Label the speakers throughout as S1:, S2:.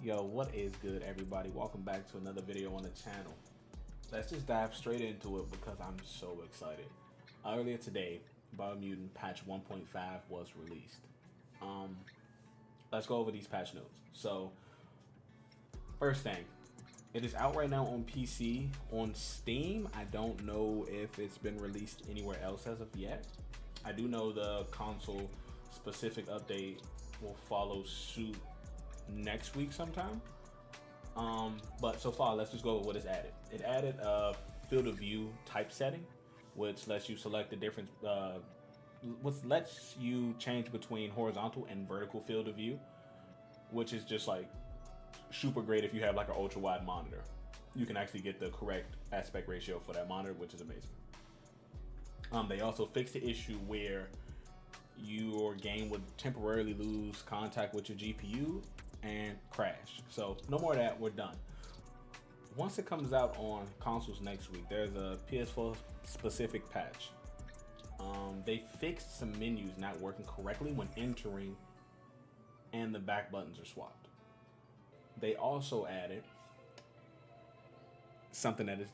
S1: Yo, what is good, everybody? Welcome back to another video on the channel. Let's just dive straight into it because I'm so excited. Earlier today, Biomutant patch 1.5 was released. Let's go over these patch notes. So, first thing, it is out right now on PC. On Steam, I don't know if it's been released anywhere else as of yet. I do know the console specific update will follow suit next week sometime. But so far, let's just go with what is added. It added a field of view typesetting, which lets you select the different, which lets you change between horizontal and vertical field of view, which is just like super great if you have like an ultra wide monitor. You can actually get the correct aspect ratio for that monitor, which is amazing. They also fixed the issue where your game would temporarily lose contact with your GPU and crash. So no more of that, we're done. Once it comes out on consoles next week, there's a PS4 specific patch. They fixed some menus not working correctly when entering, and the back buttons are swapped. They also added something that is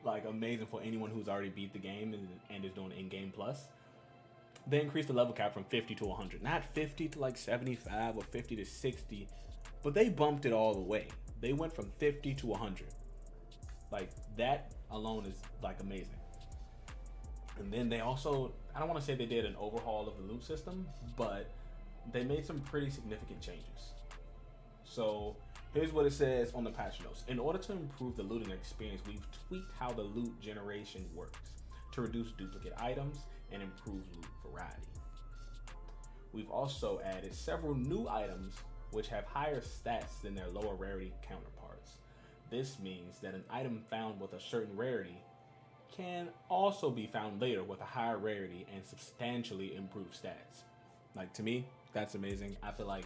S1: like amazing for anyone who's already beat the game and is doing in-game plus. They increased the level cap from 50 to 100. Not 50 to like 75 or 50 to 60, but they bumped it all the way. They went from 50 to 100. Like, that alone is like amazing. And then they also, I don't want to say they did an overhaul of the loot system, but they made some pretty significant changes. So here's what it says on the patch notes. In order to improve the looting experience, we've tweaked how the loot generation works to reduce duplicate items and improve loot variety. We've also added several new items which have higher stats than their lower rarity counterparts. This means that an item found with a certain rarity can also be found later with a higher rarity and substantially improved stats. Like, to me, that's amazing. I feel like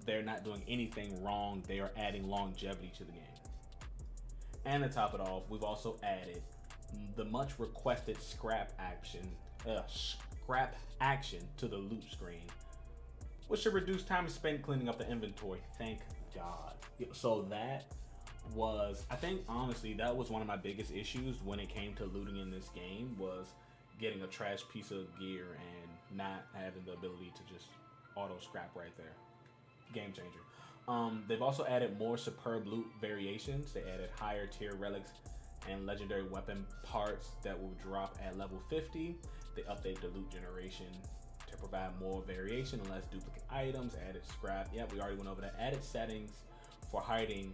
S1: they're not doing anything wrong. They are adding longevity to the game. And to top it off, we've also added the much requested scrap action to the loot screen, which should reduce time spent cleaning up the inventory. Thank God. So that was, I think honestly, that was one of my biggest issues when it came to looting in this game, was getting a trash piece of gear and not having the ability to just auto scrap right there. Game changer. They've also added more superb loot variations. They added higher tier relics and legendary weapon parts that will drop at level 50. They updated the loot generation to provide more variation and less duplicate items. Added scrap. Yep, we already went over that. Added settings for hiding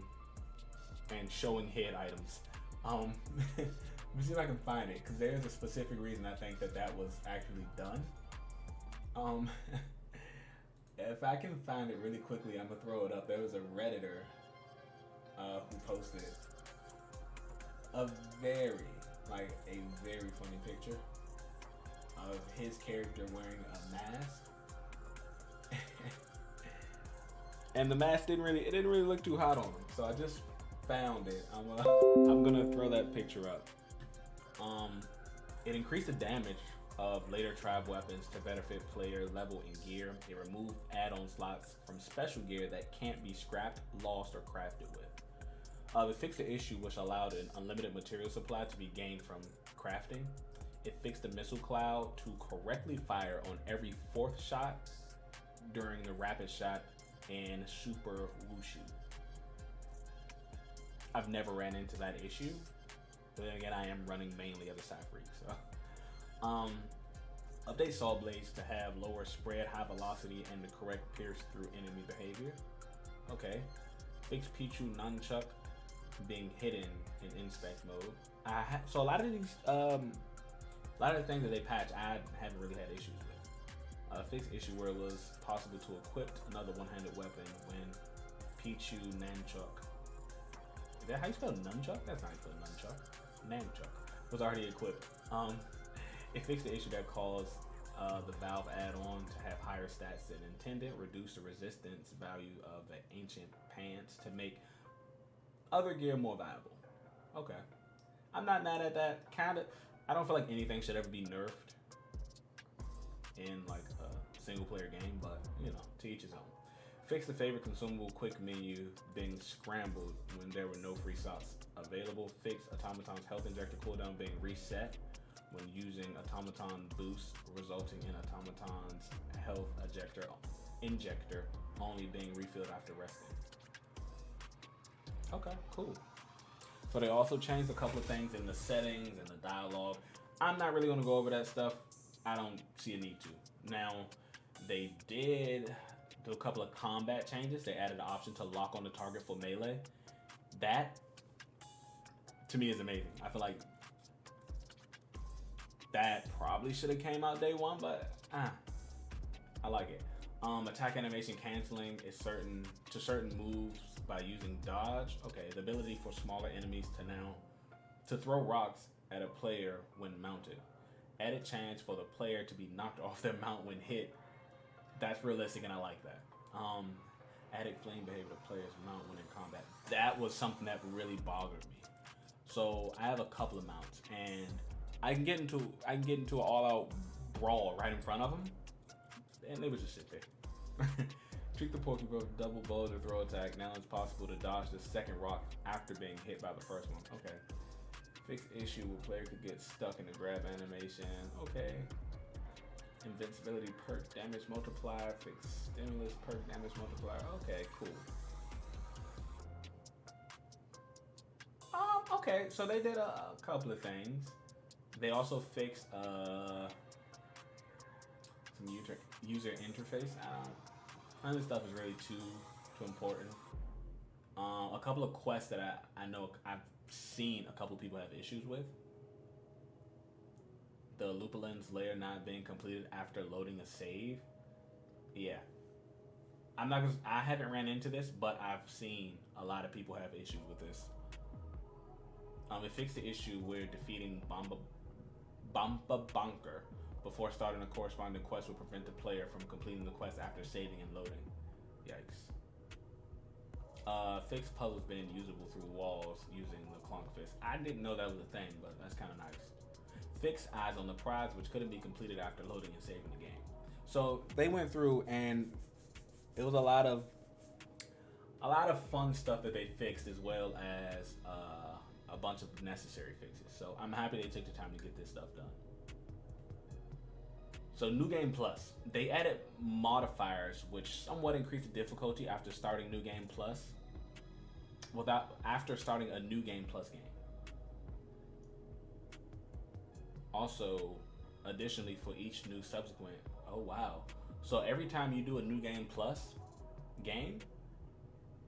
S1: and showing head items. Let me see if I can find it, because there's a specific reason I think that was actually done. If I can find it really quickly, I'm gonna throw it up. There was a Redditor who posted a very funny picture of his character wearing a mask. And the mask didn't really look too hot on him. So I just found it. I'm gonna throw that picture up. It increased the damage of later tribe weapons to better fit player level and gear. It removed add-on slots from special gear that can't be scrapped, lost, or crafted with. It fixed the issue which allowed an unlimited material supply to be gained from crafting. It fixed the missile cloud to correctly fire on every 4th shot during the rapid shot and super wushu. I've never ran into that issue, but then again, I am running mainly as a side freak, so. Update saw blades to have lower spread, high velocity, and the correct pierce through enemy behavior. Okay. Fix Pichu nunchuck being hidden in inspect mode. So a lot of these, a lot of the things that they patch, I haven't really had issues with. Fixed issue where it was possible to equip another one-handed weapon when Pichu nunchuck. Is that how you spell nunchuck? That's not how you spell nunchuck. Nunchuck was already equipped. It fixed the issue that caused the Valve add-on to have higher stats than intended, reduce the resistance value of the ancient pants to make other gear more valuable. Okay. I'm not mad at that. Kinda, I don't feel like anything should ever be nerfed in like a single player game, but you know, to each his own. Fix the favorite consumable quick menu being scrambled when there were no free slots available. Fix automaton's health injector cooldown being reset when using automaton boost, resulting in automaton's health injector only being refilled after resting. Okay, cool. So they also changed a couple of things in the settings and the dialogue. I'm not really going to go over that stuff. I don't see a need to. Now, they did do a couple of combat changes. They added an option to lock on the target for melee. That, to me, is amazing. I feel like that probably should have came out day one, but I like it. Attack animation canceling is certain moves by using dodge. Okay, the ability for smaller enemies to throw rocks at a player when mounted. Added chance for the player to be knocked off their mount when hit. That's realistic and I like that. Added flame behavior to players mount when in combat. That was something that really bothered me. So I have a couple of mounts and I can get into an all-out brawl right in front of them, and they would just sit there. Treat the Pokeball with double bow to throw attack. Now it's possible to dodge the second rock after being hit by the first one. Okay. Fix issue where player could get stuck in the grab animation. Okay. Invincibility perk damage multiplier. Fix stimulus perk damage multiplier. Okay, cool. Okay, so they did a couple of things. They also fixed some user interface. None of this stuff is really too important. A couple of quests that I know I've seen a couple of people have issues with. The Lupulin's lair not being completed after loading a save. Yeah. I haven't ran into this, but I've seen a lot of people have issues with this. It fixed the issue where defeating Bamba Bunker before starting a corresponding quest will prevent the player from completing the quest after saving and loading. Yikes. Fixed puzzles being usable through walls using the clunk fist. I didn't know that was a thing, but that's kind of nice. Fixed eyes on the prize, which couldn't be completed after loading and saving the game. So they went through and it was a lot of fun stuff that they fixed, as well as a bunch of necessary fixes. So I'm happy they took the time to get this stuff done. So New Game Plus, they added modifiers which somewhat increased the difficulty after starting New Game Plus. After starting a New Game Plus game. Also, additionally, for each new subsequent, oh wow. So every time you do a New Game Plus game,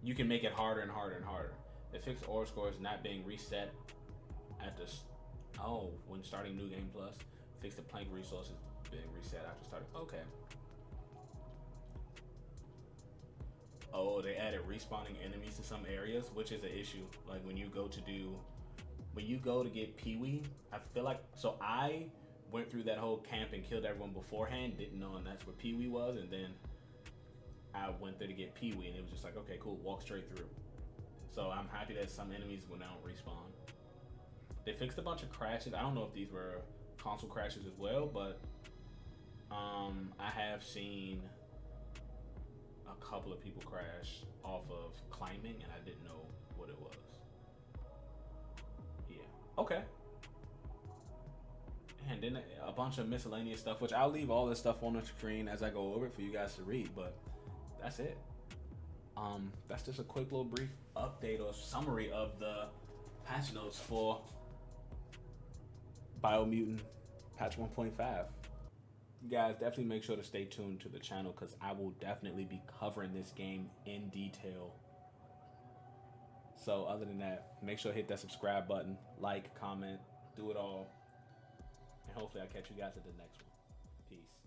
S1: you can make it harder and harder and harder. They fixed ore scores not being reset at when starting New Game Plus. Fixed the plank resources being reset after starting. Okay. Oh, they added respawning enemies to some areas, which is an issue. Like when you go to get Pee-wee, I feel like, so I went through that whole camp and killed everyone beforehand, didn't know, and that's where Pee-wee was, and then I went there to get Pee-wee, and it was just like, okay, cool, walk straight through. So I'm happy that some enemies will now respawn. They fixed a bunch of crashes. I don't know if these were console crashes as well, but I have seen a couple of people crash off of climbing, and I didn't know what it was. Yeah. Okay. And then a bunch of miscellaneous stuff, which I'll leave all this stuff on the screen as I go over it for you guys to read, but that's it. That's just a quick little brief update or summary of the patch notes for Biomutant patch 1.5. You guys definitely make sure to stay tuned to the channel because I will definitely be covering this game in detail. So other than that, make sure to hit that subscribe button, like, comment, do it all. And hopefully I'll catch you guys at the next one. Peace.